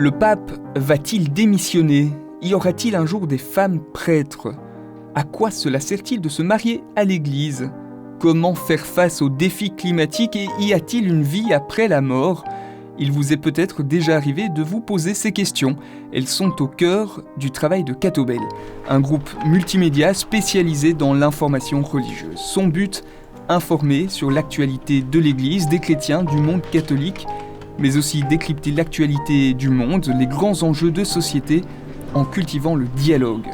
Le pape va-t-il démissionner ? Y aura-t-il un jour des femmes prêtres ? À quoi cela sert-il de se marier à l'Église ? Comment faire face aux défis climatiques et y a-t-il une vie après la mort ? Il vous est peut-être déjà arrivé de vous poser ces questions. Elles sont au cœur du travail de Catobel, un groupe multimédia spécialisé dans l'information religieuse. Son but, informer sur l'actualité de l'Église, des chrétiens, du monde catholique, mais aussi décrypter l'actualité du monde, les grands enjeux de société, en cultivant le dialogue.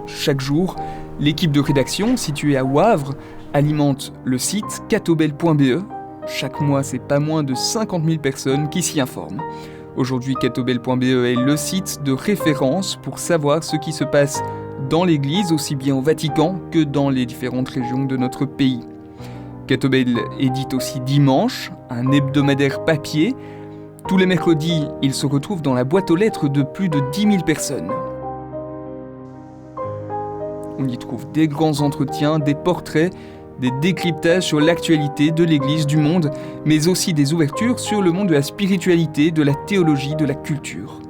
Chaque jour, l'équipe de rédaction, située à Wavre, alimente le site catobel.be. Chaque mois, c'est pas moins de 50 000 personnes qui s'y informent. Aujourd'hui, catobel.be est le site de référence pour savoir ce qui se passe dans l'Église, aussi bien au Vatican que dans les différentes régions de notre pays. Catobel édite aussi Dimanche, un hebdomadaire papier. Tous les mercredis, il se retrouve dans la boîte aux lettres de plus de 10 000 personnes. On y trouve des grands entretiens, des portraits, des décryptages sur l'actualité de l'Église, du monde, mais aussi des ouvertures sur le monde de la spiritualité, de la théologie, de la culture.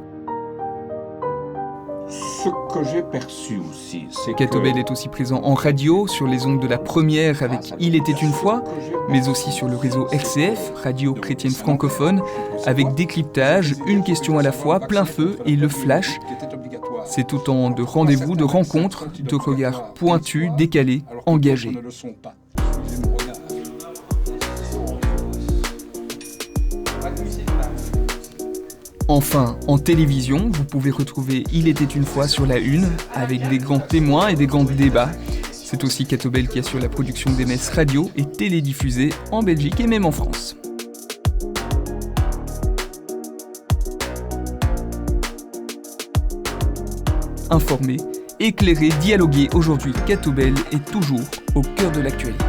Ce que j'ai perçu aussi, c'est Catobel est aussi présent en radio, sur les ondes de la première avec Il était une fois, mais aussi sur le réseau RCF, Radio Chrétienne Francophone, avec décryptage, une question à la fois, plein feu et le flash. C'est autant de rendez-vous, de rencontres, de regards pointus, décalés, engagés. Enfin, en télévision, vous pouvez retrouver Il était une fois sur la Une, avec des grands témoins et des grands débats. C'est aussi Catobel qui assure la production des messes radio et télédiffusées en Belgique et même en France. Informer, éclairer, dialoguer, aujourd'hui Catobel est toujours au cœur de l'actualité.